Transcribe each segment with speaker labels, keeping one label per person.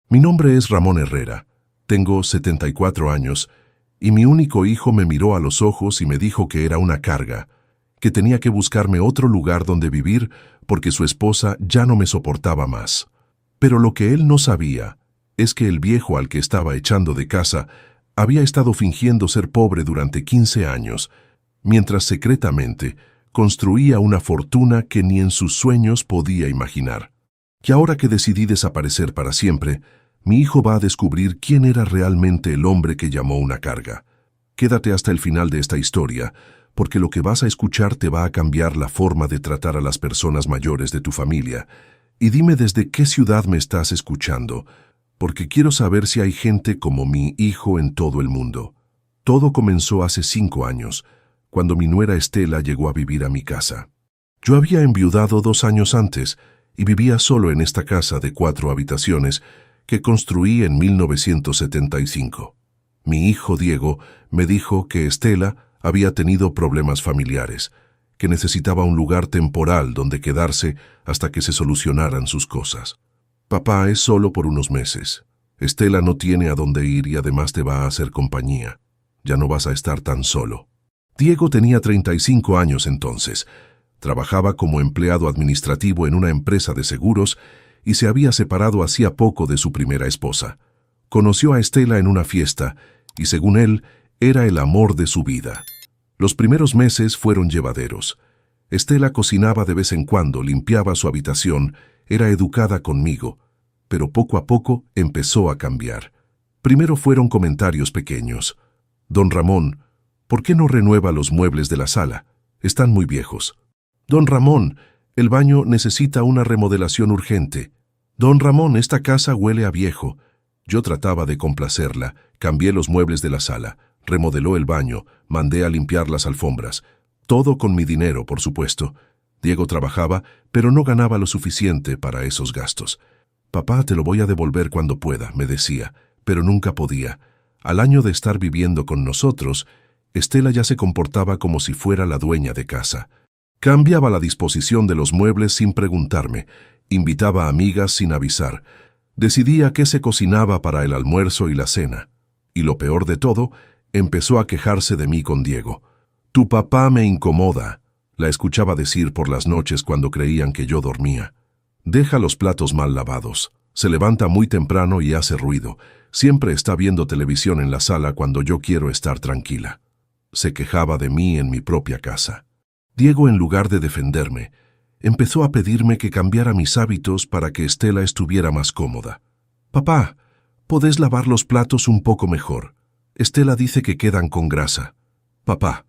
Speaker 1: Mi nombre es Ramón Herrera, tengo 74 años y mi único hijo me miró a los ojos y me dijo que era una carga, que tenía que buscarme otro lugar donde vivir porque su esposa ya no me soportaba más. Pero lo que él no sabía es que el viejo al que estaba echando de casa había estado fingiendo ser pobre durante 15 años, mientras secretamente construía una fortuna que ni en sus sueños podía imaginar. Y ahora que decidí desaparecer para siempre, mi hijo va a descubrir quién era realmente el hombre que llamó una carga. Quédate hasta el final de esta historia, porque lo que vas a escuchar te va a cambiar la forma de tratar a las personas mayores de tu familia. Y dime desde qué ciudad me estás escuchando, porque quiero saber si hay gente como mi hijo en todo el mundo. Todo comenzó hace 5 años, cuando mi nuera Estela llegó a vivir a mi casa. Yo había enviudado 2 años antes y vivía solo en esta casa de 4 habitaciones que construí en 1975. Mi hijo Diego me dijo que Estela había tenido problemas familiares, que necesitaba un lugar temporal donde quedarse hasta que se solucionaran sus cosas. Papá, es solo por unos meses. Estela no tiene a dónde ir y además te va a hacer compañía. Ya no vas a estar tan solo. Diego tenía 35 años entonces. Trabajaba como empleado administrativo en una empresa de seguros y se había separado hacía poco de su primera esposa. Conoció a Estela en una fiesta y, según él, era el amor de su vida. Los primeros meses fueron llevaderos. Estela cocinaba de vez en cuando, limpiaba su habitación, era educada conmigo, pero poco a poco empezó a cambiar. Primero fueron comentarios pequeños. Don Ramón, ¿por qué no renueva los muebles de la sala? Están muy viejos. Don Ramón, el baño necesita una remodelación urgente. Don Ramón, esta casa huele a viejo. Yo trataba de complacerla, cambié los muebles de la sala, remodeló el baño, mandé a limpiar las alfombras. Todo con mi dinero, por supuesto. Diego trabajaba, pero no ganaba lo suficiente para esos gastos. Papá, te lo voy a devolver cuando pueda, me decía, pero nunca podía. Al año de estar viviendo con nosotros, Estela ya se comportaba como si fuera la dueña de casa. Cambiaba la disposición de los muebles sin preguntarme, invitaba a amigas sin avisar, decidía qué se cocinaba para el almuerzo y la cena. Y lo peor de todo, empezó a quejarse de mí con Diego. Tu papá me incomoda, la escuchaba decir por las noches cuando creían que yo dormía. Deja los platos mal lavados, se levanta muy temprano y hace ruido, siempre está viendo televisión en la sala cuando yo quiero estar tranquila. Se quejaba de mí en mi propia casa. Diego, en lugar de defenderme, empezó a pedirme que cambiara mis hábitos para que Estela estuviera más cómoda. Papá, ¿podés lavar los platos un poco mejor? Estela dice que quedan con grasa. Papá,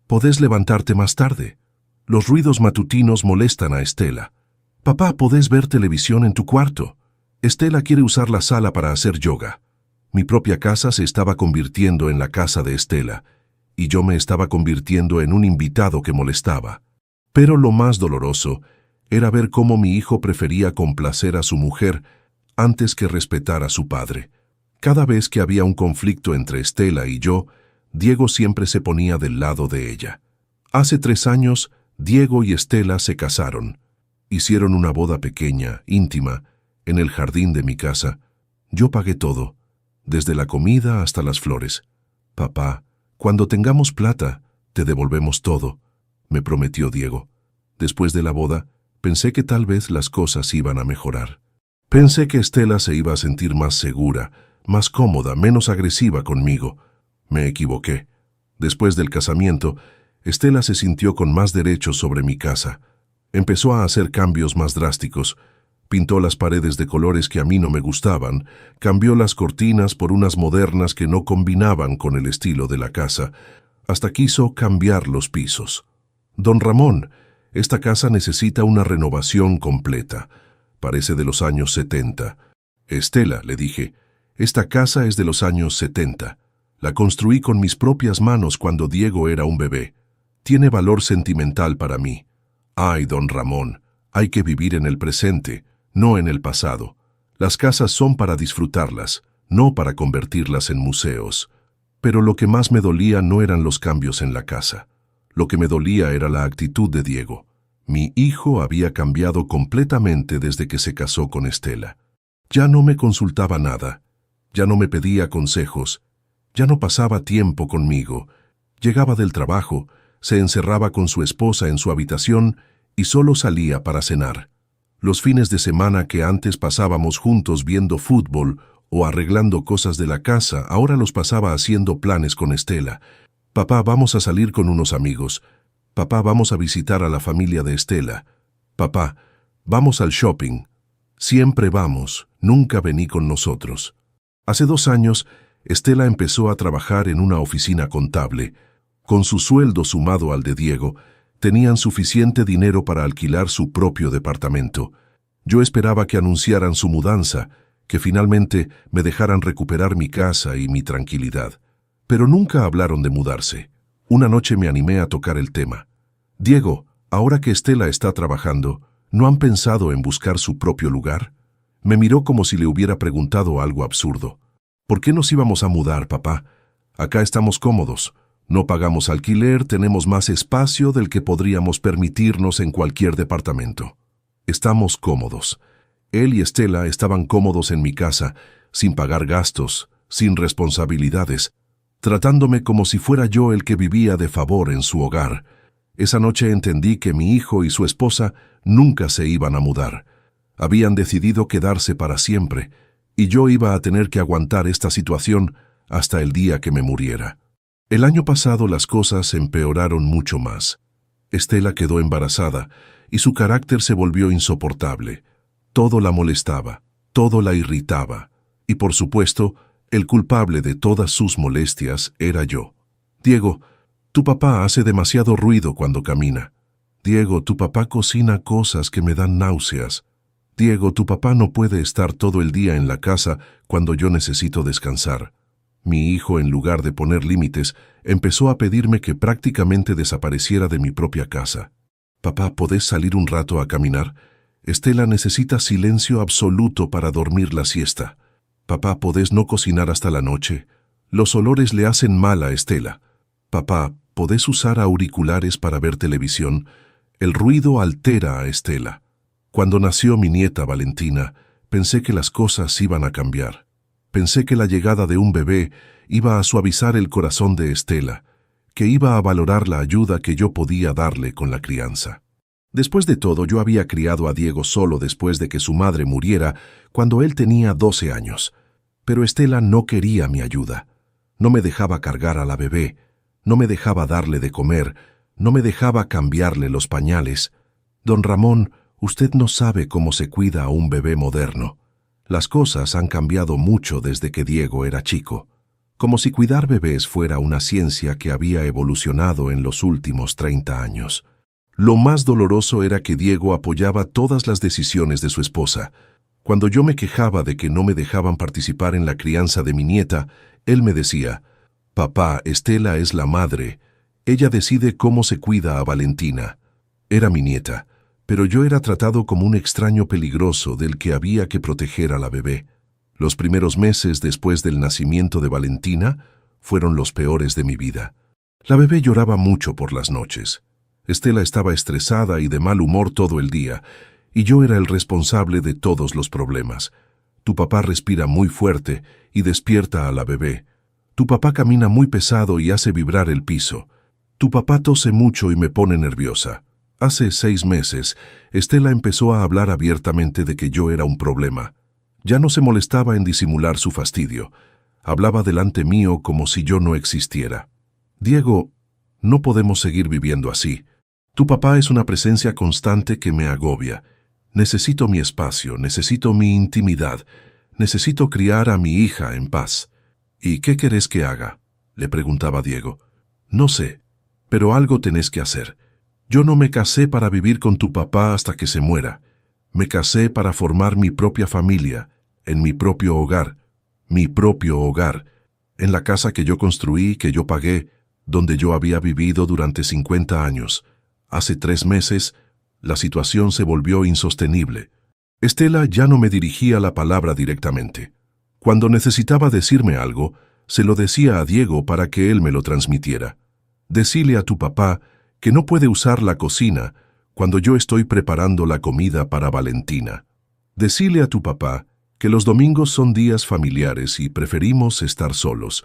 Speaker 1: ¿podés levantarte más tarde? Los ruidos matutinos molestan a Estela. Papá, ¿podés ver televisión en tu cuarto? Estela quiere usar la sala para hacer yoga. Mi propia casa se estaba convirtiendo en la casa de Estela, y yo me estaba convirtiendo en un invitado que molestaba. Pero lo más doloroso era ver cómo mi hijo prefería complacer a su mujer antes que respetar a su padre. Cada vez que había un conflicto entre Estela y yo, Diego siempre se ponía del lado de ella. Hace 3 años, Diego y Estela se casaron. Hicieron una boda pequeña, íntima, en el jardín de mi casa. Yo pagué todo, desde la comida hasta las flores. Papá, cuando tengamos plata, te devolvemos todo, me prometió Diego. Después de la boda, pensé que tal vez las cosas iban a mejorar. Pensé que Estela se iba a sentir más segura, más cómoda, menos agresiva conmigo. Me equivoqué. Después del casamiento, Estela se sintió con más derechos sobre mi casa. Empezó a hacer cambios más drásticos. Pintó las paredes de colores que a mí no me gustaban, cambió las cortinas por unas modernas que no combinaban con el estilo de la casa, hasta quiso cambiar los pisos. Don Ramón, esta casa necesita una renovación completa. Parece de los años 70. Estela, le dije, esta casa es de los años 70. La construí con mis propias manos cuando Diego era un bebé. Tiene valor sentimental para mí. Ay, don Ramón, hay que vivir en el presente, no en el pasado. Las casas son para disfrutarlas, no para convertirlas en museos. Pero lo que más me dolía no eran los cambios en la casa. Lo que me dolía era la actitud de Diego. Mi hijo había cambiado completamente desde que se casó con Estela. Ya no me consultaba nada, ya no me pedía consejos, ya no pasaba tiempo conmigo. Llegaba del trabajo, se encerraba con su esposa en su habitación y solo salía para cenar. Los fines de semana que antes pasábamos juntos viendo fútbol o arreglando cosas de la casa, ahora los pasaba haciendo planes con Estela. Papá, vamos a salir con unos amigos. Papá, vamos a visitar a la familia de Estela. Papá, vamos al shopping. Siempre vamos, nunca vení con nosotros. Hace 2 años, Estela empezó a trabajar en una oficina contable. Con su sueldo sumado al de Diego, tenían suficiente dinero para alquilar su propio departamento. Yo esperaba que anunciaran su mudanza, que finalmente me dejaran recuperar mi casa y mi tranquilidad. Pero nunca hablaron de mudarse. Una noche me animé a tocar el tema. Diego, ahora que Estela está trabajando, ¿no han pensado en buscar su propio lugar? Me miró como si le hubiera preguntado algo absurdo. ¿Por qué nos íbamos a mudar, papá? Acá estamos cómodos. No pagamos alquiler, tenemos más espacio del que podríamos permitirnos en cualquier departamento. Estamos cómodos. Él y Estela estaban cómodos en mi casa, sin pagar gastos, sin responsabilidades, tratándome como si fuera yo el que vivía de favor en su hogar. Esa noche entendí que mi hijo y su esposa nunca se iban a mudar. Habían decidido quedarse para siempre, y yo iba a tener que aguantar esta situación hasta el día que me muriera. El año pasado las cosas empeoraron mucho más. Estela quedó embarazada y su carácter se volvió insoportable. Todo la molestaba, todo la irritaba, y por supuesto, el culpable de todas sus molestias era yo. Diego, tu papá hace demasiado ruido cuando camina. Diego, tu papá cocina cosas que me dan náuseas. Diego, tu papá no puede estar todo el día en la casa cuando yo necesito descansar. Mi hijo, en lugar de poner límites, empezó a pedirme que prácticamente desapareciera de mi propia casa. Papá, ¿podés salir un rato a caminar? Estela necesita silencio absoluto para dormir la siesta. Papá, ¿podés no cocinar hasta la noche? Los olores le hacen mal a Estela. Papá, ¿podés usar auriculares para ver televisión? El ruido altera a Estela. Cuando nació mi nieta Valentina, pensé que las cosas iban a cambiar. Pensé que la llegada de un bebé iba a suavizar el corazón de Estela, que iba a valorar la ayuda que yo podía darle con la crianza. Después de todo, yo había criado a Diego solo después de que su madre muriera cuando él tenía 12 años. Pero Estela no quería mi ayuda. No me dejaba cargar a la bebé, no me dejaba darle de comer, no me dejaba cambiarle los pañales. Don Ramón, usted no sabe cómo se cuida a un bebé moderno. Las cosas han cambiado mucho desde que Diego era chico, como si cuidar bebés fuera una ciencia que había evolucionado en los últimos 30 años. Lo más doloroso era que Diego apoyaba todas las decisiones de su esposa. Cuando yo me quejaba de que no me dejaban participar en la crianza de mi nieta, él me decía, «Papá, Estela es la madre. Ella decide cómo se cuida a Valentina». Era mi nieta, pero yo era tratado como un extraño peligroso del que había que proteger a la bebé. Los primeros meses después del nacimiento de Valentina fueron los peores de mi vida. La bebé lloraba mucho por las noches. Estela estaba estresada y de mal humor todo el día, y yo era el responsable de todos los problemas. Tu papá respira muy fuerte y despierta a la bebé. Tu papá camina muy pesado y hace vibrar el piso. Tu papá tose mucho y me pone nerviosa. Hace 6 meses, Estela empezó a hablar abiertamente de que yo era un problema. Ya no se molestaba en disimular su fastidio. Hablaba delante mío como si yo no existiera. Diego, no podemos seguir viviendo así. Tu papá es una presencia constante que me agobia. Necesito mi espacio, necesito mi intimidad, necesito criar a mi hija en paz. ¿Y qué querés que haga?, le preguntaba Diego. No sé, pero algo tenés que hacer. Yo no me casé para vivir con tu papá hasta que se muera. Me casé para formar mi propia familia, en mi propio hogar, en la casa que yo construí, que yo pagué, donde yo había vivido durante 50 años. Hace 3 meses, la situación se volvió insostenible. Estela ya no me dirigía la palabra directamente. Cuando necesitaba decirme algo, se lo decía a Diego para que él me lo transmitiera. Decile a tu papá que no puede usar la cocina cuando yo estoy preparando la comida para Valentina. Decile a tu papá que los domingos son días familiares y preferimos estar solos.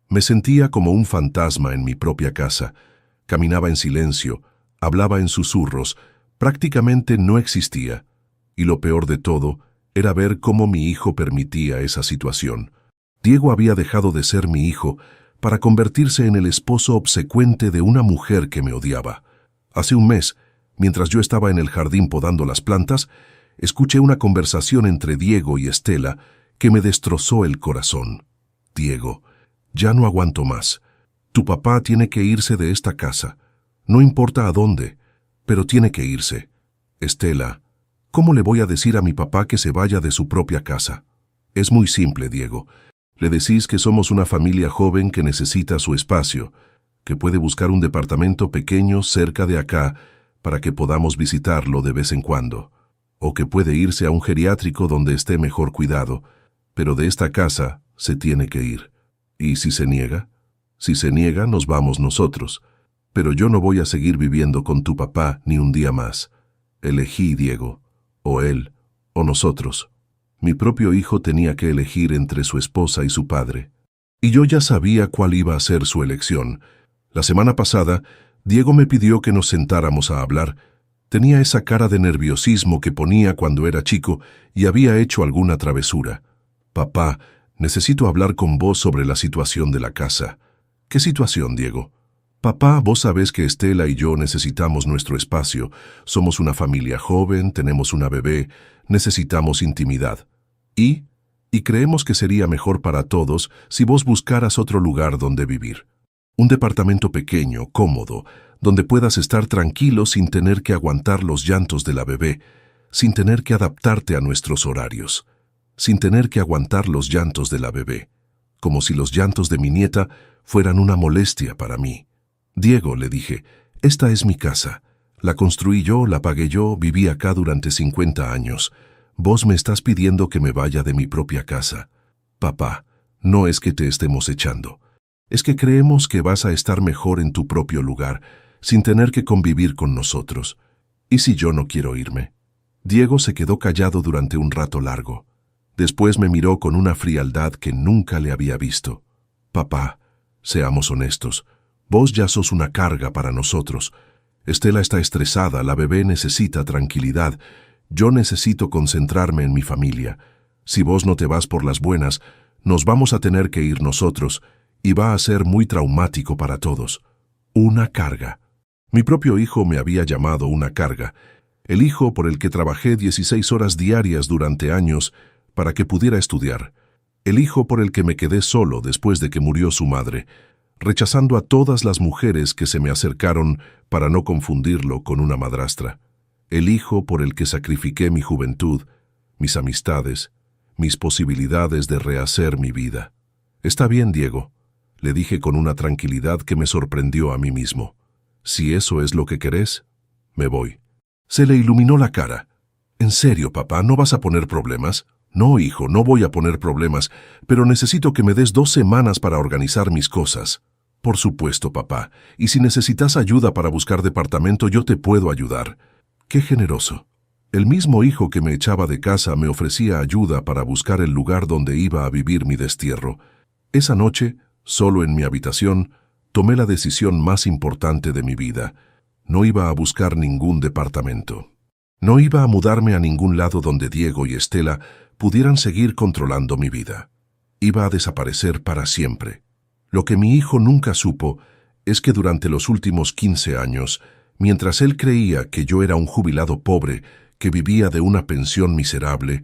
Speaker 1: Me sentía como un fantasma en mi propia casa. Caminaba en silencio, hablaba en susurros, prácticamente no existía. Y lo peor de todo era ver cómo mi hijo permitía esa situación. Diego había dejado de ser mi hijo para convertirse en el esposo obsecuente de una mujer que me odiaba. Hace un mes, mientras yo estaba en el jardín podando las plantas, escuché una conversación entre Diego y Estela que me destrozó el corazón. Diego, ya no aguanto más. Tu papá tiene que irse de esta casa. No importa a dónde, pero tiene que irse. Estela, ¿cómo le voy a decir a mi papá que se vaya de su propia casa? Es muy simple, Diego. Le decís que somos una familia joven que necesita su espacio, que puede buscar un departamento pequeño cerca de acá para que podamos visitarlo de vez en cuando, o que puede irse a un geriátrico donde esté mejor cuidado, pero de esta casa se tiene que ir. ¿Y si se niega? Si se niega, nos vamos nosotros. Pero yo no voy a seguir viviendo con tu papá ni un día más. Elegí, Diego, o él, o nosotros. Mi propio hijo tenía que elegir entre su esposa y su padre. Y yo ya sabía cuál iba a ser su elección. La semana pasada, Diego me pidió que nos sentáramos a hablar. Tenía esa cara de nerviosismo que ponía cuando era chico y había hecho alguna travesura. Papá, necesito hablar con vos sobre la situación de la casa. ¿Qué situación, Diego? Papá, vos sabés que Estela y yo necesitamos nuestro espacio. Somos una familia joven, tenemos una bebé, necesitamos intimidad. Y creemos que sería mejor para todos si vos buscaras otro lugar donde vivir. Un departamento pequeño, cómodo, donde puedas estar tranquilo sin tener que aguantar los llantos de la bebé, sin tener que adaptarte a nuestros horarios, sin tener que aguantar los llantos de la bebé, como si los llantos de mi nieta fueran una molestia para mí. Diego, le dije, esta es mi casa. La construí yo, la pagué yo, viví acá durante 50 años. Vos me estás pidiendo que me vaya de mi propia casa. Papá, no es que te estemos echando. Es que creemos que vas a estar mejor en tu propio lugar, sin tener que convivir con nosotros. ¿Y si yo no quiero irme? Diego se quedó callado durante un rato largo. Después me miró con una frialdad que nunca le había visto. Papá, seamos honestos. Vos ya sos una carga para nosotros. Estela está estresada, la bebé necesita tranquilidad. Yo necesito concentrarme en mi familia. Si vos no te vas por las buenas, nos vamos a tener que ir nosotros, y va a ser muy traumático para todos. Una carga. Mi propio hijo me había llamado una carga. El hijo por el que trabajé 16 horas diarias durante años para que pudiera estudiar. El hijo por el que me quedé solo después de que murió su madre, rechazando a todas las mujeres que se me acercaron para no confundirlo con una madrastra. El hijo por el que sacrifiqué mi juventud, mis amistades, mis posibilidades de rehacer mi vida. Está bien, Diego, le dije con una tranquilidad que me sorprendió a mí mismo. Si eso es lo que querés, me voy. Se le iluminó la cara. ¿En serio, papá, no vas a poner problemas? No, hijo, no voy a poner problemas, pero necesito que me des 2 semanas para organizar mis cosas. Por supuesto, papá, y si necesitas ayuda para buscar departamento, yo te puedo ayudar. ¡Qué generoso! El mismo hijo que me echaba de casa me ofrecía ayuda para buscar el lugar donde iba a vivir mi destierro. Esa noche, solo en mi habitación, tomé la decisión más importante de mi vida. No iba a buscar ningún departamento. No iba a mudarme a ningún lado donde Diego y Estela pudieran seguir controlando mi vida. Iba a desaparecer para siempre. Lo que mi hijo nunca supo es que durante los últimos 15 años, mientras él creía que yo era un jubilado pobre que vivía de una pensión miserable,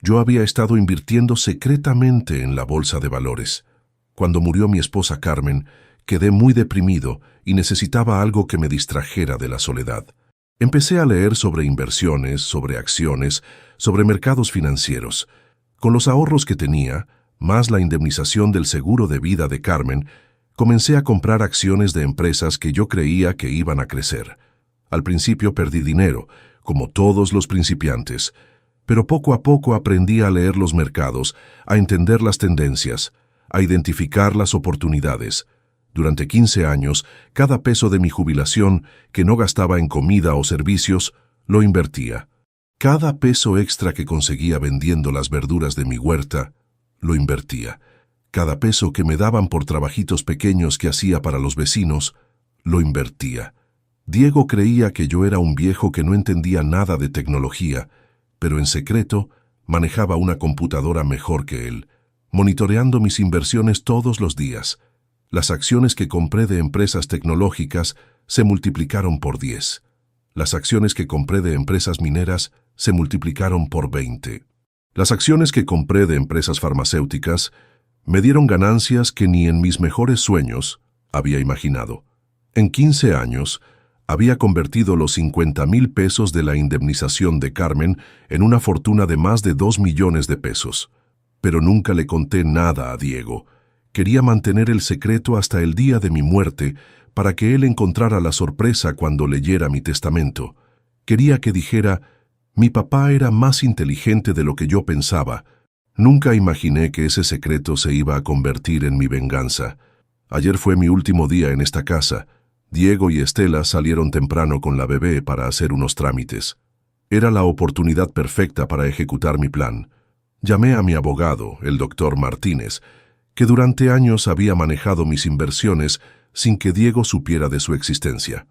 Speaker 1: yo había estado invirtiendo secretamente en la bolsa de valores. Cuando murió mi esposa Carmen, quedé muy deprimido y necesitaba algo que me distrajera de la soledad. Empecé a leer sobre inversiones, sobre acciones, sobre mercados financieros. Con los ahorros que tenía, más la indemnización del seguro de vida de Carmen, comencé a comprar acciones de empresas que yo creía que iban a crecer. Al principio perdí dinero, como todos los principiantes, pero poco a poco aprendí a leer los mercados, a entender las tendencias, a identificar las oportunidades. Durante 15 años, cada peso de mi jubilación que no gastaba en comida o servicios, lo invertía. Cada peso extra que conseguía vendiendo las verduras de mi huerta, lo invertía. Cada peso que me daban por trabajitos pequeños que hacía para los vecinos, lo invertía. Diego creía que yo era un viejo que no entendía nada de tecnología, pero en secreto manejaba una computadora mejor que él, monitoreando mis inversiones todos los días. Las acciones que compré de empresas tecnológicas se multiplicaron por 10. Las acciones que compré de empresas mineras se multiplicaron por 20. Las acciones que compré de empresas farmacéuticas me dieron ganancias que ni en mis mejores sueños había imaginado. En 15 años, había convertido los 50,000 pesos de la indemnización de Carmen en una fortuna de más de 2 millones de pesos. Pero nunca le conté nada a Diego. Quería mantener el secreto hasta el día de mi muerte para que él encontrara la sorpresa cuando leyera mi testamento. Quería que dijera: mi papá era más inteligente de lo que yo pensaba. Nunca imaginé que ese secreto se iba a convertir en mi venganza. Ayer fue mi último día en esta casa. Diego y Estela salieron temprano con la bebé para hacer unos trámites. Era la oportunidad perfecta para ejecutar mi plan. Llamé a mi abogado, el doctor Martínez, que durante años había manejado mis inversiones sin que Diego supiera de su existencia.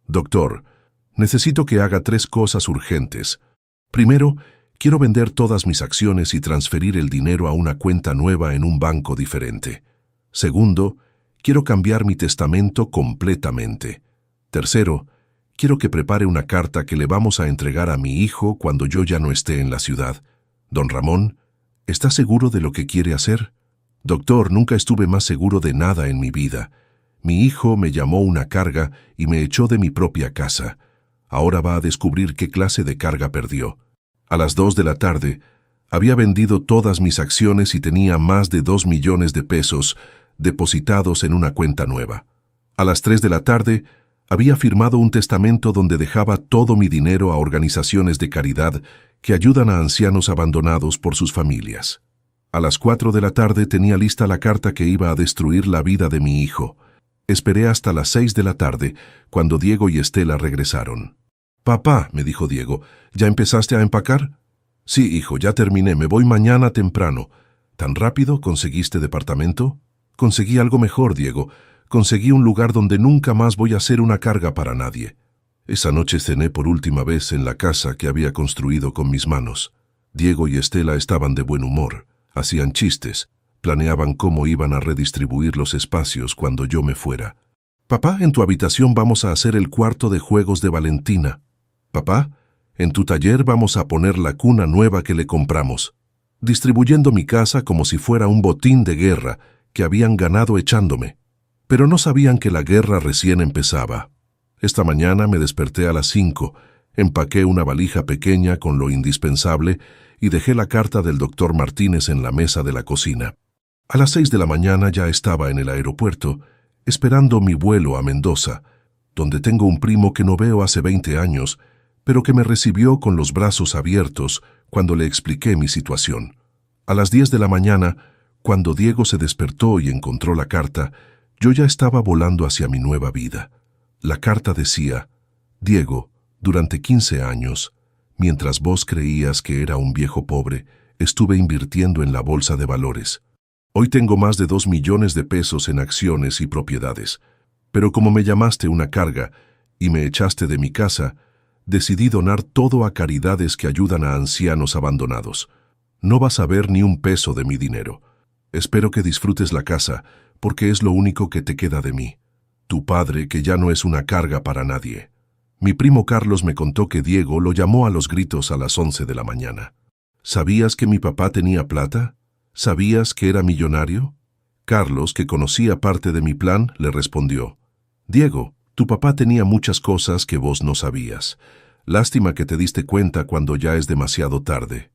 Speaker 1: Doctor, necesito que haga 3 cosas urgentes. Primero, quiero vender todas mis acciones y transferir el dinero a una cuenta nueva en un banco diferente. Segundo, quiero cambiar mi testamento completamente. Tercero, quiero que prepare una carta que le vamos a entregar a mi hijo cuando yo ya no esté en la ciudad. Don Ramón, ¿está seguro de lo que quiere hacer? Doctor, nunca estuve más seguro de nada en mi vida. Mi hijo me llamó una carga y me echó de mi propia casa. Ahora va a descubrir qué clase de carga perdió. A las 2 de la tarde, había vendido todas mis acciones y tenía más de 2 millones de pesos depositados en una cuenta nueva. A las 3 de la tarde, había firmado un testamento donde dejaba todo mi dinero a organizaciones de caridad que ayudan a ancianos abandonados por sus familias. A las 4 de la tarde tenía lista la carta que iba a destruir la vida de mi hijo. Esperé hasta las 6 de la tarde, cuando Diego y Estela regresaron. «Papá», me dijo Diego, «¿ya empezaste a empacar?» «Sí, hijo, ya terminé, me voy mañana temprano». «¿Tan rápido conseguiste departamento?» «Conseguí algo mejor, Diego. Conseguí un lugar donde nunca más voy a ser una carga para nadie». Esa noche cené por última vez en la casa que había construido con mis manos. Diego y Estela estaban de buen humor, hacían chistes, planeaban cómo iban a redistribuir los espacios cuando yo me fuera. «Papá, en tu habitación vamos a hacer el cuarto de juegos de Valentina. Papá, en tu taller vamos a poner la cuna nueva que le compramos», distribuyendo mi casa como si fuera un botín de guerra que habían ganado echándome. Pero no sabían que la guerra recién empezaba. Esta mañana me desperté a las 5, empaqué una valija pequeña con lo indispensable y dejé la carta del doctor Martínez en la mesa de la cocina. A las 6 de la mañana ya estaba en el aeropuerto, esperando mi vuelo a Mendoza, donde tengo un primo que no veo hace 20 años, pero que me recibió con los brazos abiertos cuando le expliqué mi situación. A las 10 de la mañana, cuando Diego se despertó y encontró la carta, yo ya estaba volando hacia mi nueva vida. La carta decía: «Diego, durante 15 años, mientras vos creías que era un viejo pobre, estuve invirtiendo en la bolsa de valores. Hoy tengo más de 2 millones de pesos en acciones y propiedades, pero como me llamaste una carga y me echaste de mi casa, decidí donar todo a caridades que ayudan a ancianos abandonados. No vas a ver ni un peso de mi dinero. Espero que disfrutes la casa, porque es lo único que te queda de mí. Tu padre, que ya no es una carga para nadie». Mi primo Carlos me contó que Diego lo llamó a los gritos a las 11 de la mañana. «¿Sabías que mi papá tenía plata? ¿Sabías que era millonario?» Carlos, que conocía parte de mi plan, le respondió: «Diego, tu papá tenía muchas cosas que vos no sabías. Lástima que te diste cuenta cuando ya es demasiado tarde».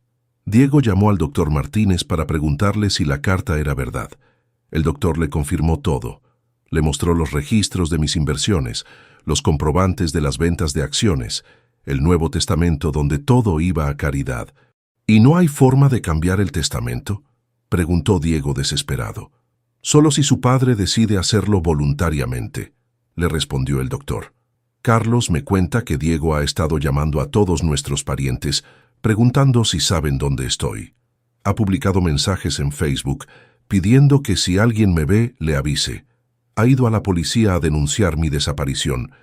Speaker 1: Diego llamó al doctor Martínez para preguntarle si la carta era verdad. El doctor le confirmó todo. Le mostró los registros de mis inversiones, los comprobantes de las ventas de acciones, el Nuevo Testamento donde todo iba a caridad. «¿Y no hay forma de cambiar el testamento?», preguntó Diego desesperado. «Solo si su padre decide hacerlo voluntariamente», le respondió el doctor. Carlos me cuenta que Diego ha estado llamando a todos nuestros parientes preguntando si saben dónde estoy. Ha publicado mensajes en Facebook pidiendo que si alguien me ve, le avise. Ha ido a la policía a denunciar mi desaparición,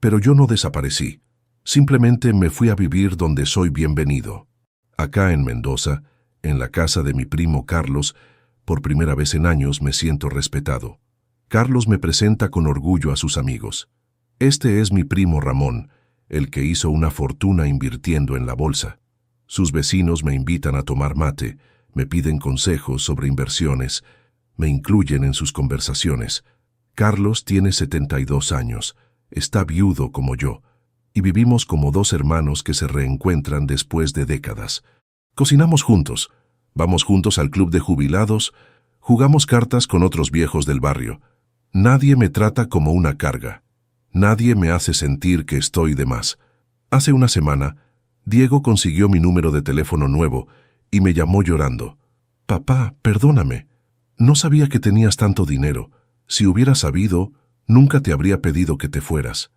Speaker 1: pero yo no desaparecí. Simplemente me fui a vivir donde soy bienvenido. Acá en Mendoza, en la casa de mi primo Carlos, por primera vez en años me siento respetado. Carlos me presenta con orgullo a sus amigos. Este es mi primo Ramón, el que hizo una fortuna invirtiendo en la bolsa. Sus vecinos me invitan a tomar mate, me piden consejos sobre inversiones, me incluyen en sus conversaciones. Carlos tiene 72 años, está viudo como yo, y vivimos como dos hermanos que se reencuentran después de décadas. Cocinamos juntos, vamos juntos al club de jubilados, jugamos cartas con otros viejos del barrio. Nadie me trata como una carga. Nadie me hace sentir que estoy de más. Hace una semana, Diego consiguió mi número de teléfono nuevo y me llamó llorando. «Papá, perdóname. No sabía que tenías tanto dinero. Si hubiera sabido, nunca te habría pedido que te fueras».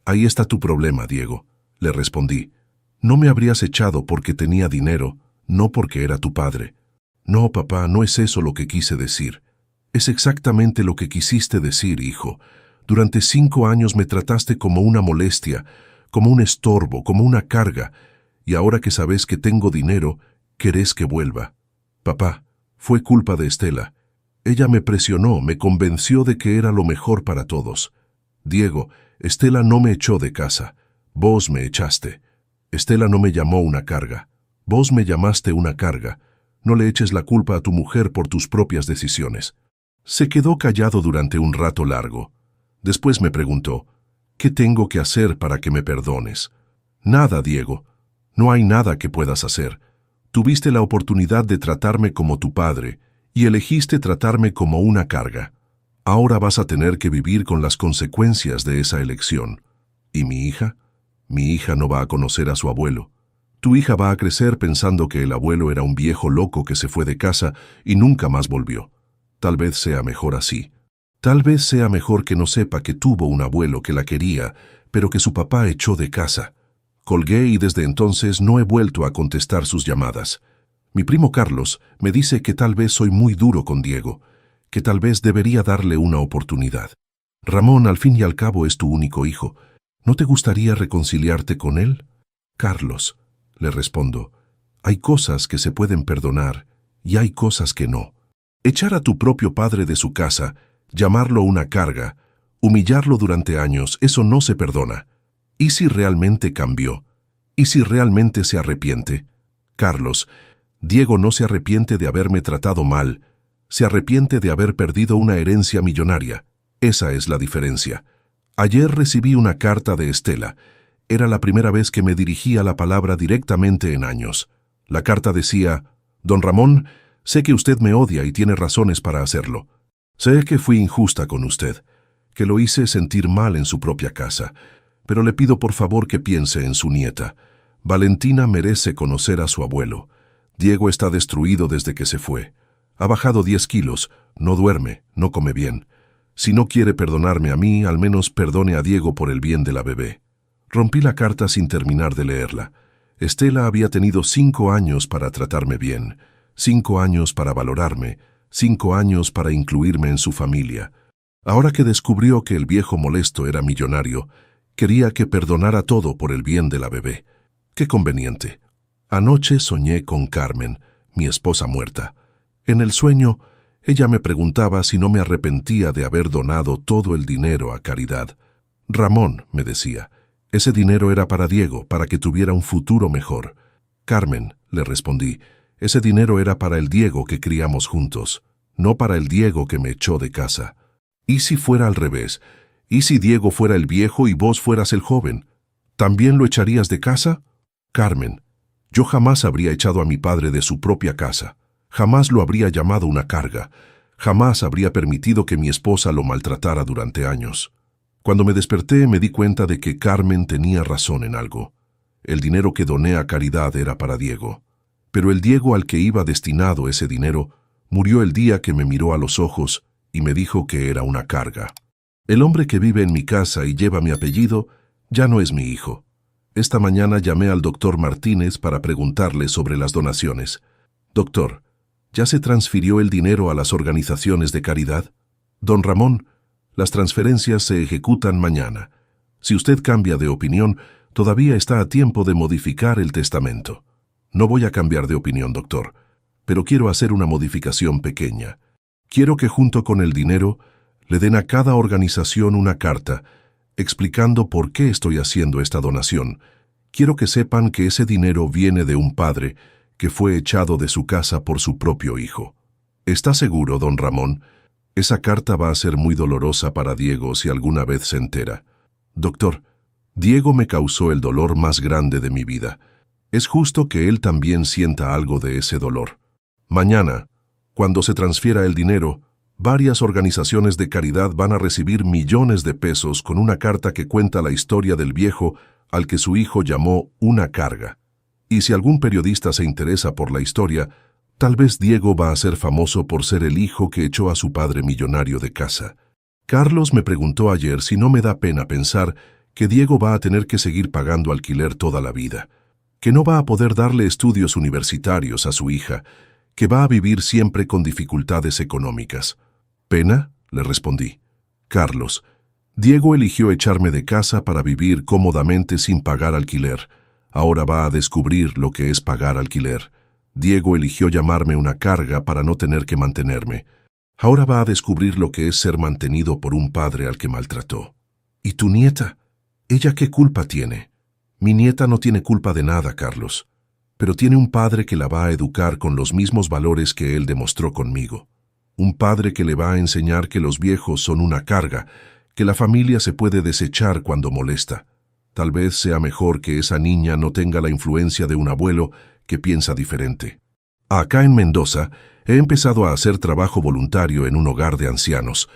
Speaker 1: «Ahí está tu problema, Diego», le respondí. «No me habrías echado porque tenía dinero, no porque era tu padre». «No, papá, no es eso lo que quise decir». «Es exactamente lo que quisiste decir, hijo. Durante 5 años me trataste como una molestia, como un estorbo, como una carga, y ahora que sabes que tengo dinero, querés que vuelva. Papá, fue culpa de Estela. Ella me presionó, me convenció de que era lo mejor para todos. Diego, Estela no me echó de casa. Vos me echaste. Estela no me llamó una carga. Vos me llamaste una carga. No le eches la culpa a tu mujer por tus propias decisiones». Se quedó callado durante un rato largo. Después me preguntó, «¿Qué tengo que hacer para que me perdones?» «Nada, Diego. No hay nada que puedas hacer. Tuviste la oportunidad de tratarme como tu padre y elegiste tratarme como una carga. Ahora vas a tener que vivir con las consecuencias de esa elección. ¿Y mi hija? Mi hija no va a conocer a su abuelo. Tu hija va a crecer pensando que el abuelo era un viejo loco que se fue de casa y nunca más volvió. Tal vez sea mejor así. Tal vez sea mejor que no sepa que tuvo un abuelo que la quería, pero que su papá echó de casa». Colgué y desde entonces no he vuelto a contestar sus llamadas. Mi primo Carlos me dice que tal vez soy muy duro con Diego, que tal vez debería darle una oportunidad. «Ramón, al fin y al cabo es tu único hijo. ¿No te gustaría reconciliarte con él?» «Carlos», le respondo, «hay cosas que se pueden perdonar y hay cosas que no. Echar a tu propio padre de su casa, llamarlo una carga, humillarlo durante años, eso no se perdona. ¿Y si realmente cambió? ¿Y si realmente se arrepiente? Carlos, Diego no se arrepiente de haberme tratado mal, se arrepiente de haber perdido una herencia millonaria. Esa es la diferencia. Ayer recibí una carta de Estela. Era la primera vez que me dirigía la palabra directamente en años. La carta decía, «Don Ramón, sé que usted me odia y tiene razones para hacerlo. Sé que fui injusta con usted, que lo hice sentir mal en su propia casa, pero le pido por favor que piense en su nieta. Valentina merece conocer a su abuelo. Diego está destruido desde que se fue. Ha bajado 10 kilos, no duerme, no come bien. Si no quiere perdonarme a mí, al menos perdone a Diego por el bien de la bebé». Rompí la carta sin terminar de leerla. Estela había tenido 5 años para tratarme bien, 5 años para valorarme, 5 años para incluirme en su familia. Ahora que descubrió que el viejo molesto era millonario, quería que perdonara todo por el bien de la bebé. Qué conveniente. Anoche soñé con Carmen, mi esposa muerta. En el sueño, ella me preguntaba si no me arrepentía de haber donado todo el dinero a caridad. «Ramón», me decía, «ese dinero era para Diego, para que tuviera un futuro mejor». «Carmen», le respondí, «ese dinero era para el Diego que criamos juntos, no para el Diego que me echó de casa». «¿Y si fuera al revés? ¿Y si Diego fuera el viejo y vos fueras el joven? ¿También lo echarías de casa?» «Carmen, yo jamás habría echado a mi padre de su propia casa. Jamás lo habría llamado una carga. Jamás habría permitido que mi esposa lo maltratara durante años». Cuando me desperté me di cuenta de que Carmen tenía razón en algo. El dinero que doné a caridad era para Diego. Pero el Diego al que iba destinado ese dinero murió el día que me miró a los ojos y me dijo que era una carga. El hombre que vive en mi casa y lleva mi apellido ya no es mi hijo. Esta mañana llamé al doctor Martínez para preguntarle sobre las donaciones. Doctor, ¿ya se transfirió el dinero a las organizaciones de caridad? Don Ramón, las transferencias se ejecutan mañana. Si usted cambia de opinión, todavía está a tiempo de modificar el testamento. No voy a cambiar de opinión, doctor, pero quiero hacer una modificación pequeña. Quiero que junto con el dinero le den a cada organización una carta explicando por qué estoy haciendo esta donación. Quiero que sepan que ese dinero viene de un padre que fue echado de su casa por su propio hijo. ¿Está seguro, don Ramón? Esa carta va a ser muy dolorosa para Diego si alguna vez se entera. Doctor, Diego me causó el dolor más grande de mi vida. Es justo que él también sienta algo de ese dolor. Mañana, cuando se transfiera el dinero, varias organizaciones de caridad van a recibir millones de pesos con una carta que cuenta la historia del viejo al que su hijo llamó una carga. Y si algún periodista se interesa por la historia, tal vez Diego va a ser famoso por ser el hijo que echó a su padre millonario de casa. Carlos me preguntó ayer si no me da pena pensar que Diego va a tener que seguir pagando alquiler toda la vida, que no va a poder darle estudios universitarios a su hija, que va a vivir siempre con dificultades económicas. ¿Pena?, le respondí. Carlos, Diego eligió echarme de casa para vivir cómodamente sin pagar alquiler. Ahora va a descubrir lo que es pagar alquiler. Diego eligió llamarme una carga para no tener que mantenerme. Ahora va a descubrir lo que es ser mantenido por un padre al que maltrató. ¿Y tu nieta? ¿Ella qué culpa tiene? Mi nieta no tiene culpa de nada, Carlos, pero tiene un padre que la va a educar con los mismos valores que él demostró conmigo. Un padre que le va a enseñar que los viejos son una carga, que la familia se puede desechar cuando molesta. Tal vez sea mejor que esa niña no tenga la influencia de un abuelo que piensa diferente. Acá en Mendoza he empezado a hacer trabajo voluntario en un hogar de ancianos.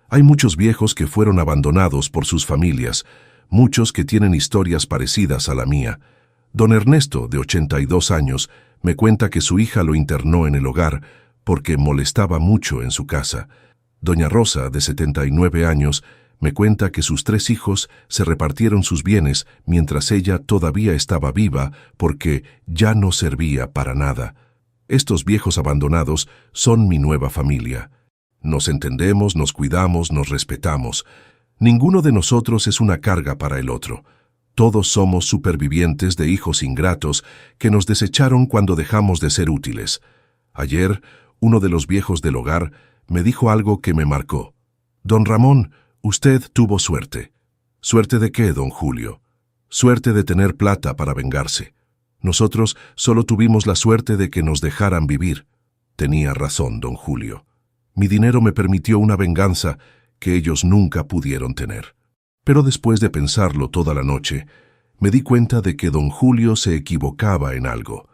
Speaker 1: Hay muchos viejos que fueron abandonados por sus familias, muchos que tienen historias parecidas a la mía. Don Ernesto, de 82 años, me cuenta que su hija lo internó en el hogar porque molestaba mucho en su casa. Doña Rosa, de 79 años, me cuenta que sus 3 hijos se repartieron sus bienes mientras ella todavía estaba viva porque ya no servía para nada. Estos viejos abandonados son mi nueva familia. Nos entendemos, nos cuidamos, nos respetamos. Ninguno de nosotros es una carga para el otro. Todos somos supervivientes de hijos ingratos que nos desecharon cuando dejamos de ser útiles. Ayer, uno de los viejos del hogar me dijo algo que me marcó. Don Ramón, usted tuvo suerte. ¿Suerte de qué, don Julio? Suerte de tener plata para vengarse. Nosotros solo tuvimos la suerte de que nos dejaran vivir. Tenía razón, don Julio. Mi dinero me permitió una venganza que ellos nunca pudieron tener. Pero después de pensarlo toda la noche, me di cuenta de que don Julio se equivocaba en algo.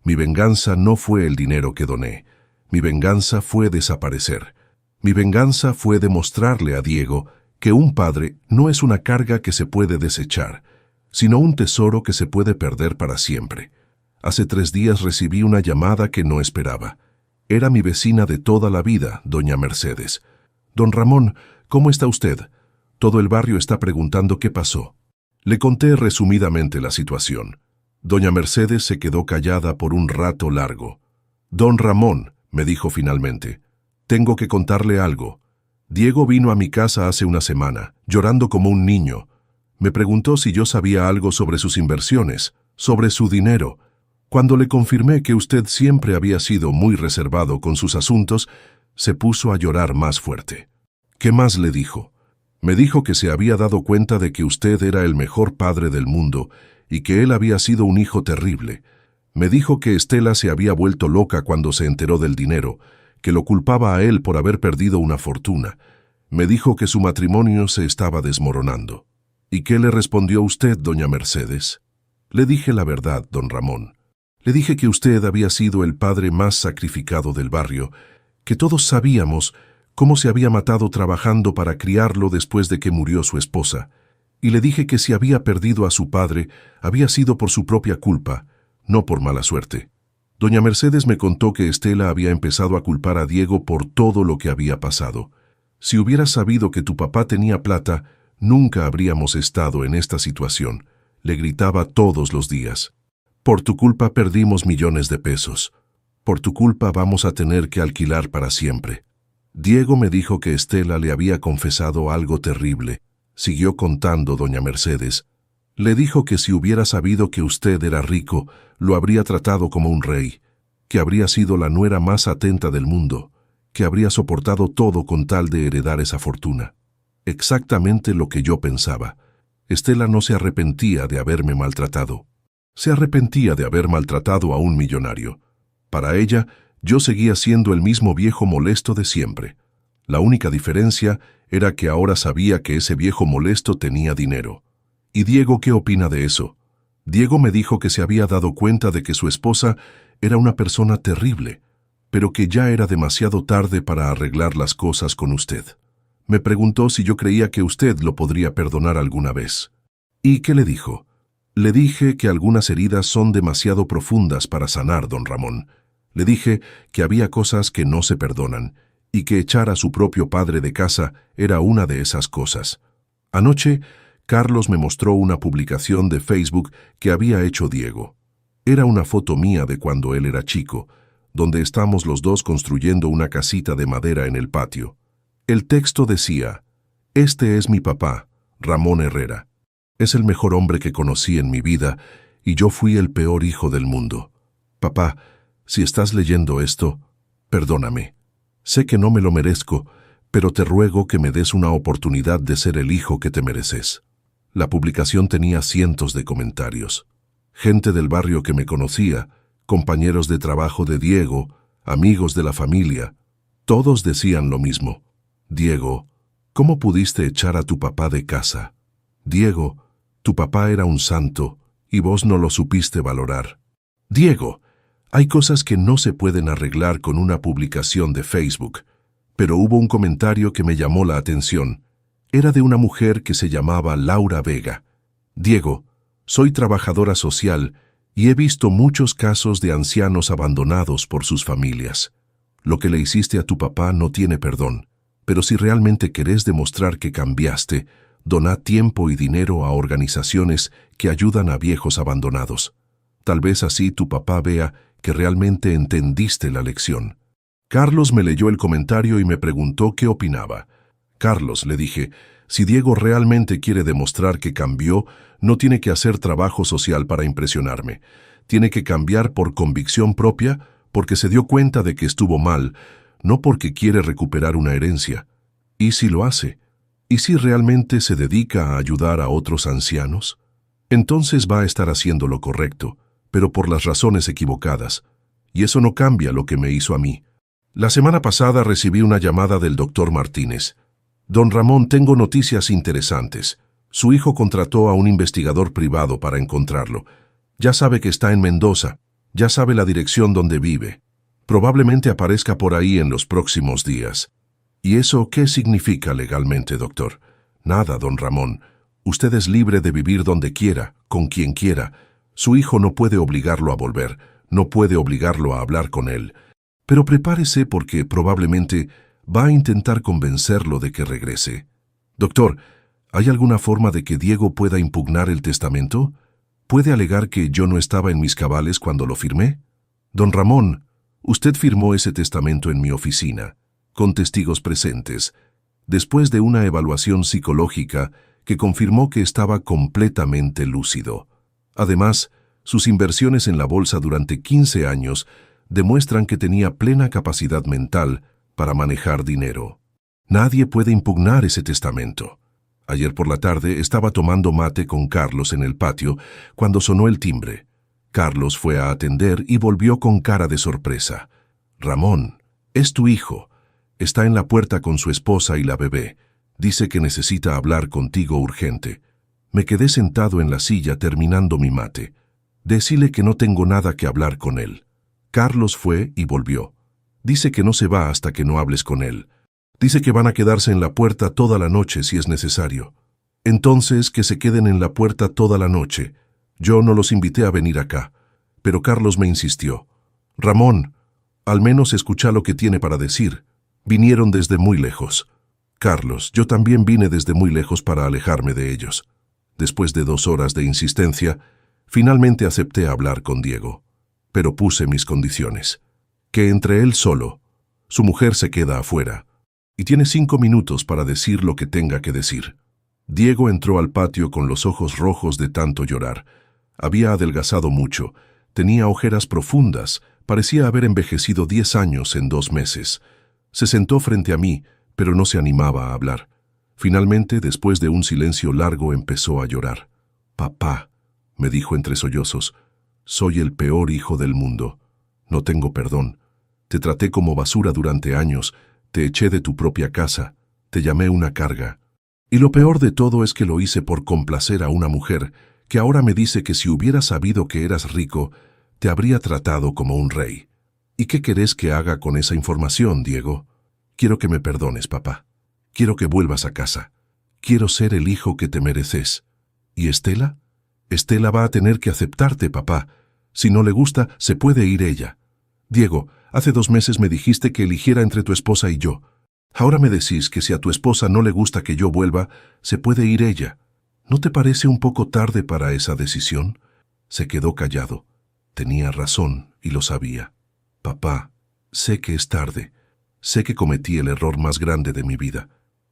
Speaker 1: Mi venganza no fue el dinero que doné. Mi venganza fue desaparecer. Mi venganza fue demostrarle a Diego que un padre no es una carga que se puede desechar, sino un tesoro que se puede perder para siempre. Hace 3 días recibí una llamada que no esperaba. Era mi vecina de toda la vida, doña Mercedes. Don Ramón, ¿cómo está usted? Todo el barrio está preguntando qué pasó. Le conté resumidamente la situación. Doña Mercedes se quedó callada por un rato largo. Don Ramón, me dijo finalmente, tengo que contarle algo. Diego vino a mi casa hace una semana, llorando como un niño. Me preguntó si yo sabía algo sobre sus inversiones, sobre su dinero. Cuando le confirmé que usted siempre había sido muy reservado con sus asuntos, se puso a llorar más fuerte. ¿Qué más le dijo? Me dijo que se había dado cuenta de que usted era el mejor padre del mundo y que él había sido un hijo terrible. Me dijo que Estela se había vuelto loca cuando se enteró del dinero, que lo culpaba a él por haber perdido una fortuna. Me dijo que su matrimonio se estaba desmoronando. ¿Y qué le respondió usted, doña Mercedes? Le dije la verdad, don Ramón. Le dije que usted había sido el padre más sacrificado del barrio, que todos sabíamos cómo se había matado trabajando para criarlo después de que murió su esposa. Y le dije que si había perdido a su padre, había sido por su propia culpa, no por mala suerte. Doña Mercedes me contó que Estela había empezado a culpar a Diego por todo lo que había pasado. Si hubieras sabido que tu papá tenía plata, nunca habríamos estado en esta situación. le gritaba todos los días. Por tu culpa perdimos millones de pesos. Por tu culpa vamos a tener que alquilar para siempre. Diego me dijo que Estela le había confesado algo terrible. Siguió contando doña Mercedes. Le dijo que si hubiera sabido que usted era rico, lo habría tratado como un rey, que habría sido la nuera más atenta del mundo, que habría soportado todo con tal de heredar esa fortuna. Exactamente lo que yo pensaba. Estela no se arrepentía de haberme maltratado. Se arrepentía de haber maltratado a un millonario. Para ella, yo seguía siendo el mismo viejo molesto de siempre. La única diferencia era que ahora sabía que ese viejo molesto tenía dinero. ¿Y Diego qué opina de eso? Diego me dijo que se había dado cuenta de que su esposa era una persona terrible, pero que ya era demasiado tarde para arreglar las cosas con usted. Me preguntó si yo creía que usted lo podría perdonar alguna vez. ¿Y qué le dijo? Le dije que algunas heridas son demasiado profundas para sanar, don Ramón. Le dije que había cosas que no se perdonan, y que echar a su propio padre de casa era una de esas cosas. Anoche, Carlos me mostró una publicación de Facebook que había hecho Diego. Era una foto mía de cuando él era chico, donde estamos los dos construyendo una casita de madera en el patio. El texto decía: «Este es mi papá, Ramón Herrera. Es el mejor hombre que conocí en mi vida y yo fui el peor hijo del mundo. Papá, si estás leyendo esto, perdóname. Sé que no me lo merezco, pero te ruego que me des una oportunidad de ser el hijo que te mereces». La publicación tenía cientos de comentarios. Gente del barrio que me conocía, compañeros de trabajo de Diego, amigos de la familia, todos decían lo mismo. «Diego, ¿cómo pudiste echar a tu papá de casa? Diego, tu papá era un santo y vos no lo supiste valorar. Diego, hay cosas que no se pueden arreglar con una publicación de Facebook». Pero hubo un comentario que me llamó la atención. Era de una mujer que se llamaba Laura Vega. «Diego, soy trabajadora social y he visto muchos casos de ancianos abandonados por sus familias. Lo que le hiciste a tu papá no tiene perdón, pero si realmente querés demostrar que cambiaste, doná tiempo y dinero a organizaciones que ayudan a viejos abandonados. Tal vez así tu papá vea que realmente entendiste la lección». Carlos me leyó el comentario y me preguntó qué opinaba. «Carlos», le dije, «si Diego realmente quiere demostrar que cambió, no tiene que hacer trabajo social para impresionarme. Tiene que cambiar por convicción propia, porque se dio cuenta de que estuvo mal, no porque quiere recuperar una herencia. ¿Y si lo hace? ¿Y si realmente se dedica a ayudar a otros ancianos? Entonces va a estar haciendo lo correcto, pero por las razones equivocadas. Y eso no cambia lo que me hizo a mí». La semana pasada recibí una llamada del doctor Martínez. «Don Ramón, tengo noticias interesantes. Su hijo contrató a un investigador privado para encontrarlo. Ya sabe que está en Mendoza. Ya sabe la dirección donde vive. Probablemente aparezca por ahí en los próximos días». «¿Y eso qué significa legalmente, doctor?» «Nada, don Ramón. Usted es libre de vivir donde quiera, con quien quiera. Su hijo no puede obligarlo a volver, no puede obligarlo a hablar con él. Pero prepárese porque probablemente va a intentar convencerlo de que regrese. Doctor, ¿hay alguna forma de que Diego pueda impugnar el testamento? ¿Puede alegar que yo no estaba en mis cabales cuando lo firmé? Don Ramón, usted firmó ese testamento en mi oficina, con testigos presentes, después de una evaluación psicológica que confirmó que estaba completamente lúcido. Además, sus inversiones en la bolsa durante 15 años demuestran que tenía plena capacidad mental para manejar dinero. Nadie puede impugnar ese testamento. Ayer por la tarde estaba tomando mate con Carlos en el patio cuando sonó el timbre. Carlos fue a atender y volvió con cara de sorpresa. «Ramón, es tu hijo. Está en la puerta con su esposa y la bebé. Dice que necesita hablar contigo urgente». Me quedé sentado en la silla terminando mi mate. «Decile que no tengo nada que hablar con él». Carlos fue y volvió. «Dice que no se va hasta que no hables con él. Dice que van a quedarse en la puerta toda la noche si es necesario». «Entonces, que se queden en la puerta toda la noche. Yo no los invité a venir acá». Pero Carlos me insistió. «Ramón, al menos escucha lo que tiene para decir. Vinieron desde muy lejos». «Carlos, yo también vine desde muy lejos para alejarme de ellos». Después de 2 horas de insistencia, finalmente acepté hablar con Diego. Pero puse mis condiciones. Que entre él solo. Su mujer se queda afuera. Y tiene 5 minutos para decir lo que tenga que decir. Diego entró al patio con los ojos rojos de tanto llorar. Había adelgazado mucho. Tenía ojeras profundas. Parecía haber envejecido 10 años en 2 meses. Se sentó frente a mí, pero no se animaba a hablar. Finalmente, después de un silencio largo, empezó a llorar. «Papá», me dijo entre sollozos, «soy el peor hijo del mundo. No tengo perdón. Te traté como basura durante años, te eché de tu propia casa, te llamé una carga. Y lo peor de todo es que lo hice por complacer a una mujer que ahora me dice que si hubiera sabido que eras rico, te habría tratado como un rey. ¿Y qué querés que haga con esa información, Diego? Quiero que me perdones, papá. Quiero que vuelvas a casa. Quiero ser el hijo que te mereces. ¿Y Estela? Estela va a tener que aceptarte, papá. Si no le gusta, se puede ir ella. Diego, hace 2 meses me dijiste que eligiera entre tu esposa y yo. Ahora me decís que si a tu esposa no le gusta que yo vuelva, se puede ir ella. ¿No te parece un poco tarde para esa decisión? Se quedó callado. Tenía razón y lo sabía. Papá, sé que es tarde. Sé que cometí el error más grande de mi vida.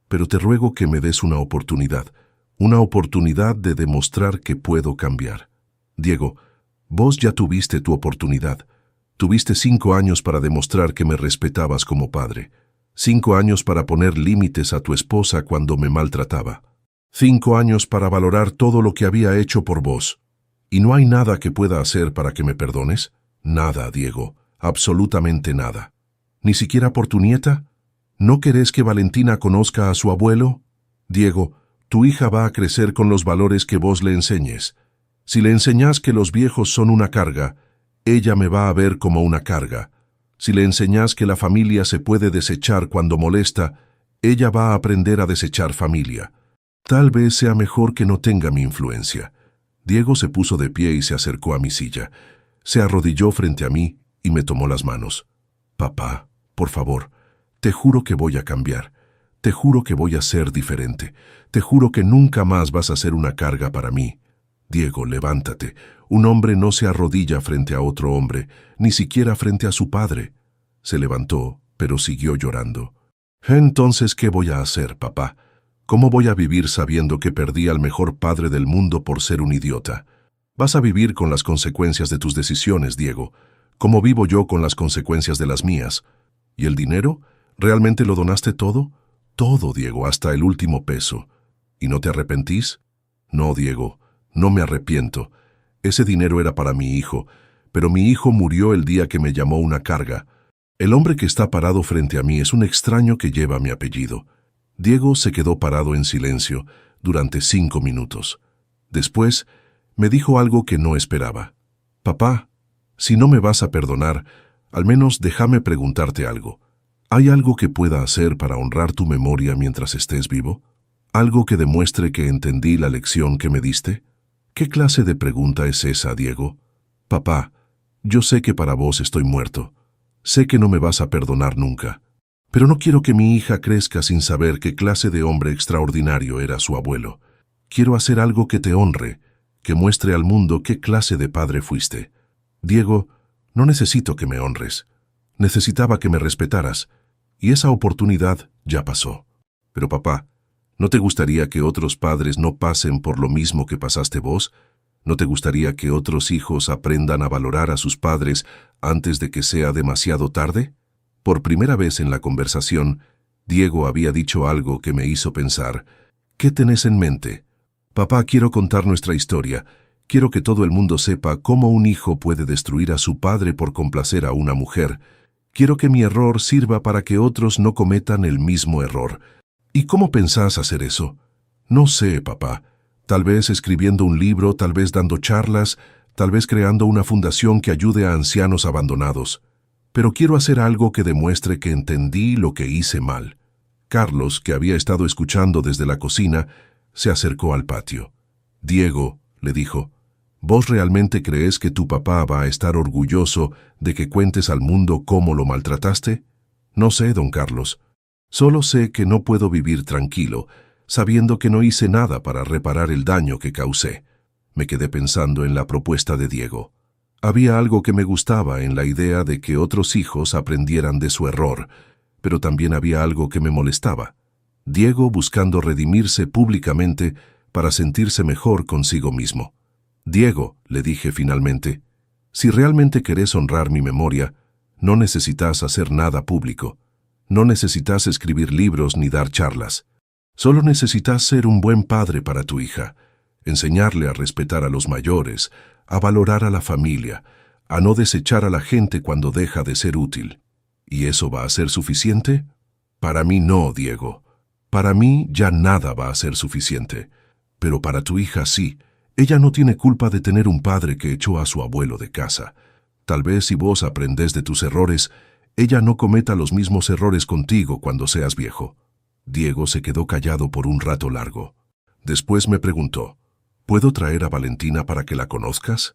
Speaker 1: Pero te ruego que me des una oportunidad de demostrar que puedo cambiar. Diego, vos ya tuviste tu oportunidad. Tuviste 5 años para demostrar que me respetabas como padre. 5 años para poner límites a tu esposa cuando me maltrataba. 5 años para valorar todo lo que había hecho por vos. ¿Y no hay nada que pueda hacer para que me perdones? Nada, Diego, absolutamente nada. ¿Ni siquiera por tu nieta? ¿No querés que Valentina conozca a su abuelo? Diego, tu hija va a crecer con los valores que vos le enseñes. Si le enseñás que los viejos son una carga, ella me va a ver como una carga. Si le enseñás que la familia se puede desechar cuando molesta, ella va a aprender a desechar familia. Tal vez sea mejor que no tenga mi influencia. Diego se puso de pie y se acercó a mi silla. Se arrodilló frente a mí y me tomó las manos. Papá, por favor, te juro que voy a cambiar. Te juro que voy a ser diferente. Te juro que nunca más vas a ser una carga para mí. Diego, levántate. Un hombre no se arrodilla frente a otro hombre, ni siquiera frente a su padre. Se levantó, pero siguió llorando. Entonces, ¿qué voy a hacer, papá? ¿Cómo voy a vivir sabiendo que perdí al mejor padre del mundo por ser un idiota? Vas a vivir con las consecuencias de tus decisiones, Diego. ¿Cómo vivo yo con las consecuencias de las mías? ¿Y el dinero? ¿Realmente lo donaste todo? Todo, Diego, hasta el último peso. ¿Y no te arrepentís? No, Diego, no me arrepiento. Ese dinero era para mi hijo, pero mi hijo murió el día que me llamó una carga. El hombre que está parado frente a mí es un extraño que lleva mi apellido. Diego se quedó parado en silencio durante 5 minutos. Después, me dijo algo que no esperaba. Papá, si no me vas a perdonar, al menos déjame preguntarte algo. ¿Hay algo que pueda hacer para honrar tu memoria mientras estés vivo? ¿Algo que demuestre que entendí la lección que me diste? ¿Qué clase de pregunta es esa, Diego? Papá, yo sé que para vos estoy muerto. Sé que no me vas a perdonar nunca. Pero no quiero que mi hija crezca sin saber qué clase de hombre extraordinario era su abuelo. Quiero hacer algo que te honre, que muestre al mundo qué clase de padre fuiste. Diego, no necesito que me honres. Necesitaba que me respetaras, y esa oportunidad ya pasó. Pero papá, ¿no te gustaría que otros padres no pasen por lo mismo que pasaste vos? ¿No te gustaría que otros hijos aprendan a valorar a sus padres antes de que sea demasiado tarde? Por primera vez en la conversación, Diego había dicho algo que me hizo pensar. ¿Qué tenés en mente? Papá, quiero contar nuestra historia. Quiero que todo el mundo sepa cómo un hijo puede destruir a su padre por complacer a una mujer. Quiero que mi error sirva para que otros no cometan el mismo error. ¿Y cómo pensás hacer eso? No sé, papá. Tal vez escribiendo un libro, tal vez dando charlas, tal vez creando una fundación que ayude a ancianos abandonados. Pero quiero hacer algo que demuestre que entendí lo que hice mal. Carlos, que había estado escuchando desde la cocina, se acercó al patio. Diego, le dijo, ¿vos realmente crees que tu papá va a estar orgulloso de que cuentes al mundo cómo lo maltrataste? No sé, don Carlos. Solo sé que no puedo vivir tranquilo, sabiendo que no hice nada para reparar el daño que causé. Me quedé pensando en la propuesta de Diego. Había algo que me gustaba en la idea de que otros hijos aprendieran de su error, pero también había algo que me molestaba. Diego buscando redimirse públicamente para sentirse mejor consigo mismo. Diego, le dije finalmente, si realmente querés honrar mi memoria, no necesitas hacer nada público. No necesitas escribir libros ni dar charlas. Solo necesitas ser un buen padre para tu hija, enseñarle a respetar a los mayores, a valorar a la familia, a no desechar a la gente cuando deja de ser útil. ¿Y eso va a ser suficiente? Para mí no, Diego. Para mí ya nada va a ser suficiente. Pero para tu hija sí. Ella no tiene culpa de tener un padre que echó a su abuelo de casa. Tal vez si vos aprendés de tus errores, ella no cometa los mismos errores contigo cuando seas viejo. Diego se quedó callado por un rato largo. Después me preguntó, ¿puedo traer a Valentina para que la conozcas?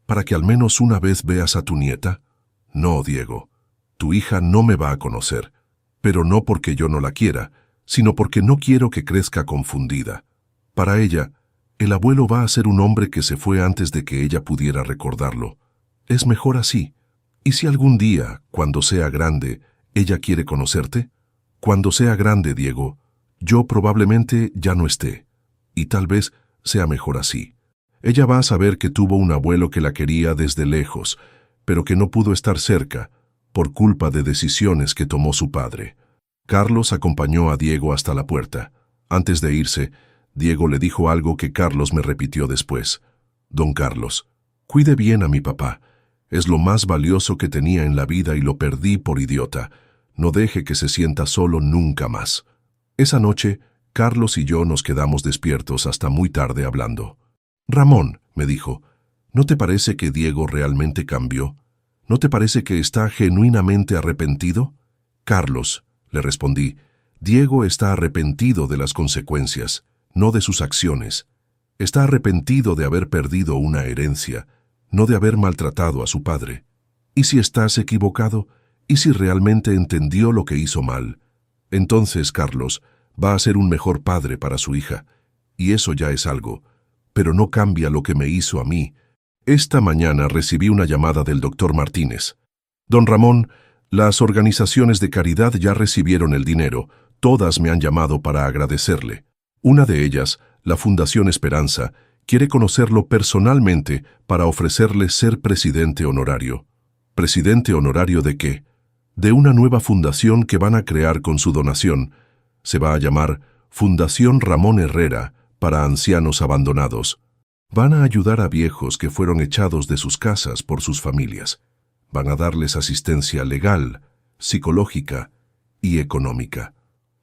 Speaker 1: ¿Para que al menos una vez veas a tu nieta? No, Diego. Tu hija no me va a conocer, pero no porque yo no la quiera, sino porque no quiero que crezca confundida. Para ella, el abuelo va a ser un hombre que se fue antes de que ella pudiera recordarlo. Es mejor así. ¿Y si algún día, cuando sea grande, ella quiere conocerte? Cuando sea grande, Diego, yo probablemente ya no esté. Y tal vez sea mejor así. Ella va a saber que tuvo un abuelo que la quería desde lejos, pero que no pudo estar cerca, por culpa de decisiones que tomó su padre. Carlos acompañó a Diego hasta la puerta. Antes de irse, Diego le dijo algo que Carlos me repitió después. Don Carlos, cuide bien a mi papá. Es lo más valioso que tenía en la vida y lo perdí por idiota. No deje que se sienta solo nunca más. Esa noche, Carlos y yo nos quedamos despiertos hasta muy tarde hablando. Ramón, me dijo, ¿no te parece que Diego realmente cambió? ¿No te parece que está genuinamente arrepentido? Carlos, le respondí, Diego está arrepentido de las consecuencias, no de sus acciones. Está arrepentido de haber perdido una herencia, no de haber maltratado a su padre. ¿Y si estás equivocado? ¿Y si realmente entendió lo que hizo mal? Entonces, Carlos, va a ser un mejor padre para su hija. Y eso ya es algo, pero no cambia lo que me hizo a mí. Esta mañana recibí una llamada del doctor Martínez. Don Ramón, las organizaciones de caridad ya recibieron el dinero. Todas me han llamado para agradecerle. Una de ellas, la Fundación Esperanza, quiere conocerlo personalmente para ofrecerle ser presidente honorario. ¿Presidente honorario de qué? De una nueva fundación que van a crear con su donación. Se va a llamar Fundación Ramón Herrera para Ancianos Abandonados. Van a ayudar a viejos que fueron echados de sus casas por sus familias. Van a darles asistencia legal, psicológica y económica.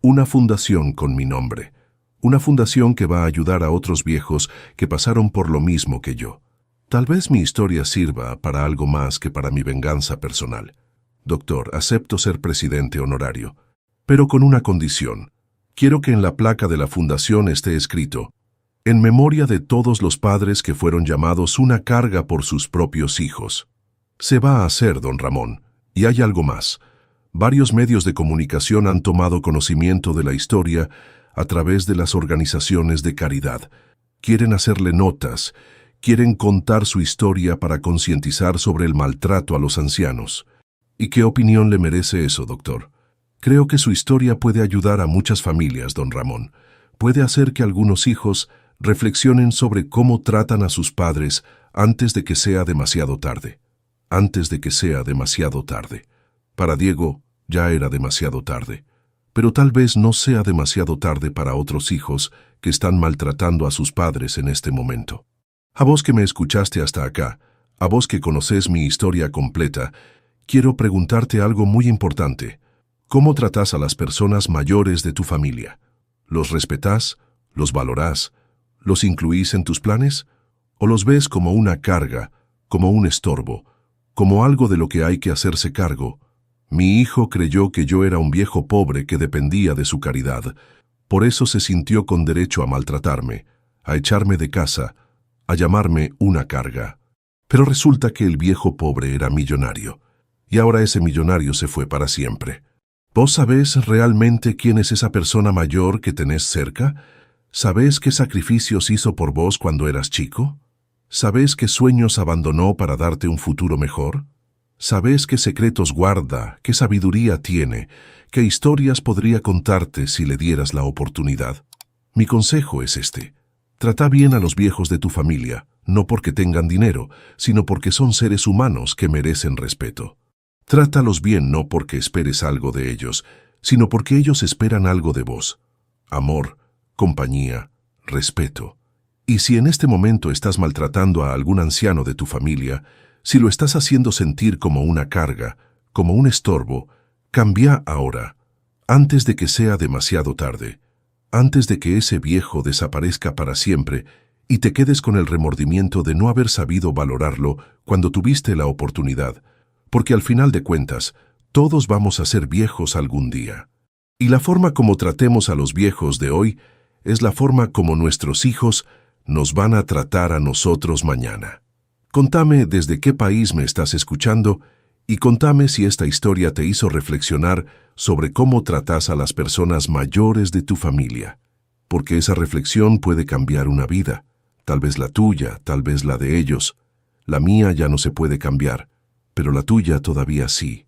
Speaker 1: Una fundación con mi nombre. Una fundación que va a ayudar a otros viejos que pasaron por lo mismo que yo. Tal vez mi historia sirva para algo más que para mi venganza personal. Doctor, acepto ser presidente honorario, pero con una condición. Quiero que en la placa de la fundación esté escrito, en memoria de todos los padres que fueron llamados una carga por sus propios hijos. Se va a hacer, don Ramón, y hay algo más. Varios medios de comunicación han tomado conocimiento de la historia a través de las organizaciones de caridad. Quieren hacerle notas, quieren contar su historia para concientizar sobre el maltrato a los ancianos. ¿Y qué opinión le merece eso, doctor? Creo que su historia puede ayudar a muchas familias, don Ramón. Puede hacer que algunos hijos reflexionen sobre cómo tratan a sus padres antes de que sea demasiado tarde. Antes de que sea demasiado tarde. Para Diego ya era demasiado tarde. Pero tal vez no sea demasiado tarde para otros hijos que están maltratando a sus padres en este momento. A vos que me escuchaste hasta acá, a vos que conocés mi historia completa, quiero preguntarte algo muy importante. ¿Cómo tratás a las personas mayores de tu familia? ¿Los respetás? ¿Los valorás? ¿Los incluís en tus planes? ¿O los ves como una carga, como un estorbo, como algo de lo que hay que hacerse cargo? Mi hijo creyó que yo era un viejo pobre que dependía de su caridad. Por eso se sintió con derecho a maltratarme, a echarme de casa, a llamarme una carga. Pero resulta que el viejo pobre era millonario, y ahora ese millonario se fue para siempre. ¿Vos sabés realmente quién es esa persona mayor que tenés cerca? ¿Sabés qué sacrificios hizo por vos cuando eras chico? ¿Sabés qué sueños abandonó para darte un futuro mejor? ¿Sabés qué secretos guarda, qué sabiduría tiene, qué historias podría contarte si le dieras la oportunidad? Mi consejo es este. Trata bien a los viejos de tu familia, no porque tengan dinero, sino porque son seres humanos que merecen respeto. Trátalos bien no porque esperes algo de ellos, sino porque ellos esperan algo de vos. Amor, compañía, respeto. Y si en este momento estás maltratando a algún anciano de tu familia, si lo estás haciendo sentir como una carga, como un estorbo, cambia ahora, antes de que sea demasiado tarde, antes de que ese viejo desaparezca para siempre y te quedes con el remordimiento de no haber sabido valorarlo cuando tuviste la oportunidad, porque al final de cuentas, todos vamos a ser viejos algún día. Y la forma como tratemos a los viejos de hoy es la forma como nuestros hijos nos van a tratar a nosotros mañana. Contame desde qué país me estás escuchando y contame si esta historia te hizo reflexionar sobre cómo tratas a las personas mayores de tu familia, porque esa reflexión puede cambiar una vida, tal vez la tuya, tal vez la de ellos. La mía ya no se puede cambiar, pero la tuya todavía sí.